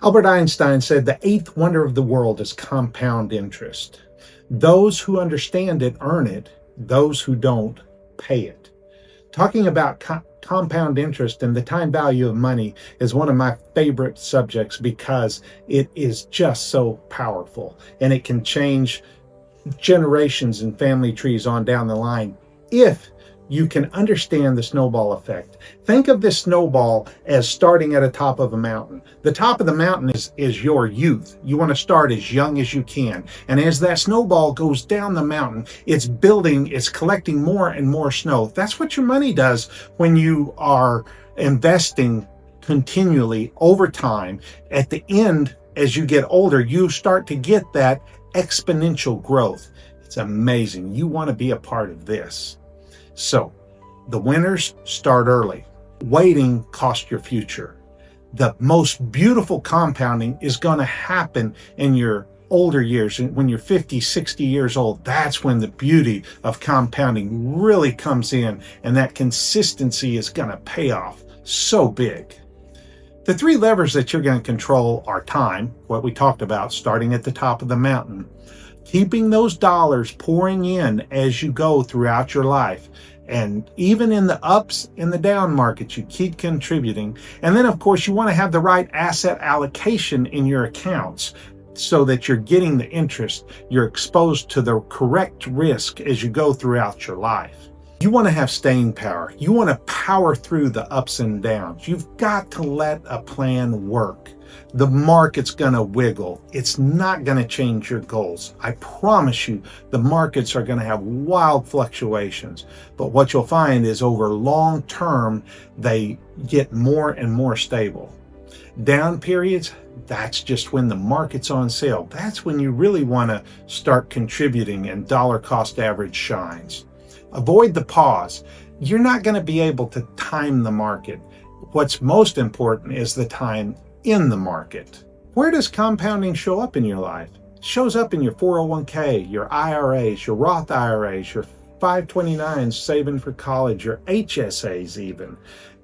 Albert Einstein said the eighth wonder of the world is compound interest. Those who understand it earn it, those who don't pay it. Talking about compound interest and the time value of money is one of my favorite subjects because it is just so powerful and it can change generations and family trees on down the line if you can understand the snowball effect. Think of this snowball as starting at the top of a mountain. The top of the mountain is your youth. You want to start as young as you can. And as that snowball goes down the mountain, it's building, it's collecting more and more snow. That's what your money does when you are investing continually over time. At the end, as you get older, you start to get that exponential growth. It's amazing. You want to be a part of this. So, the winners start early. Waiting costs your future. The most beautiful compounding is going to happen in your older years. When you're 50, 60 years old, that's when the beauty of compounding really comes in, and that consistency is going to pay off so big. The three levers that you're going to control are time, what we talked about, starting at the top of the mountain, keeping those dollars pouring in as you go throughout your life. And even in the ups and the down markets, you keep contributing. And then, of course, you want to have the right asset allocation in your accounts so that you're getting the interest. You're exposed to the correct risk as you go throughout your life. You want to have staying power. You want to power through the ups and downs. You've got to let a plan work. The market's going to wiggle. It's not going to change your goals. I promise you, the markets are going to have wild fluctuations. But what you'll find is over long term, they get more and more stable. Down periods, that's just when the market's on sale. That's when you really want to start contributing and dollar cost average shines. Avoid the pause. You're not going to be able to time the market. What's most important is the time in the market. Where does compounding show up in your life? It shows up in your 401k, your IRAs, your Roth IRAs, your 529s saving for college, your HSAs even.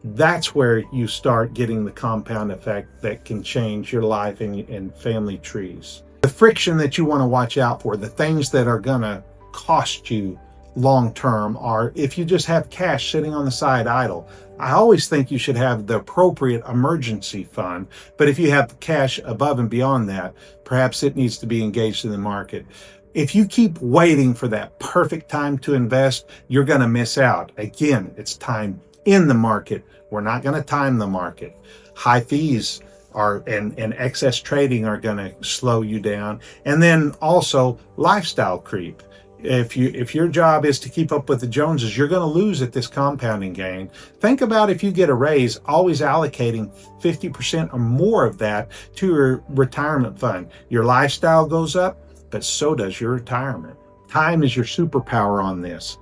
That's where you start getting the compound effect that can change your life and family trees. The friction that you want to watch out for, the things that are going to cost you long term, are if you just have cash sitting on the side idle. I always think you should have the appropriate emergency fund, but if you have cash above and beyond that, perhaps it needs to be engaged in the market. If you keep waiting for that perfect time to invest, you're going to miss out. Again, it's time in the market. We're not going to time the market. High fees and excess trading are going to slow you down. And then also lifestyle creep. If your job is to keep up with the Joneses, you're going to lose at this compounding game. Think about if you get a raise, always allocating 50% or more of that to your retirement fund. Your lifestyle goes up, but so does your retirement. Time is your superpower on this.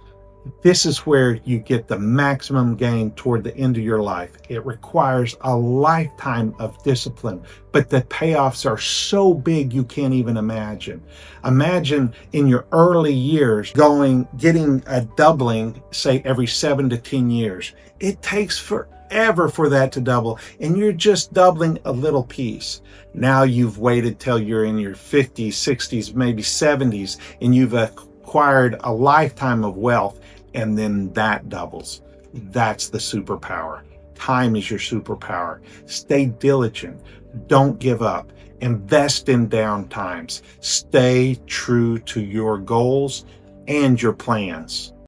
This is where you get the maximum gain toward the end of your life. It requires a lifetime of discipline, but the payoffs are so big you can't even imagine. Imagine in your early years getting a doubling, say every 7 to 10 years. It takes forever for that to double, and you're just doubling a little piece. Now you've waited till you're in your 50s, 60s, maybe 70s, and you've acquired a lifetime of wealth. And then that doubles. That's the superpower. Time is your superpower. Stay diligent. Don't give up. Invest in down times. Stay true to your goals and your plans.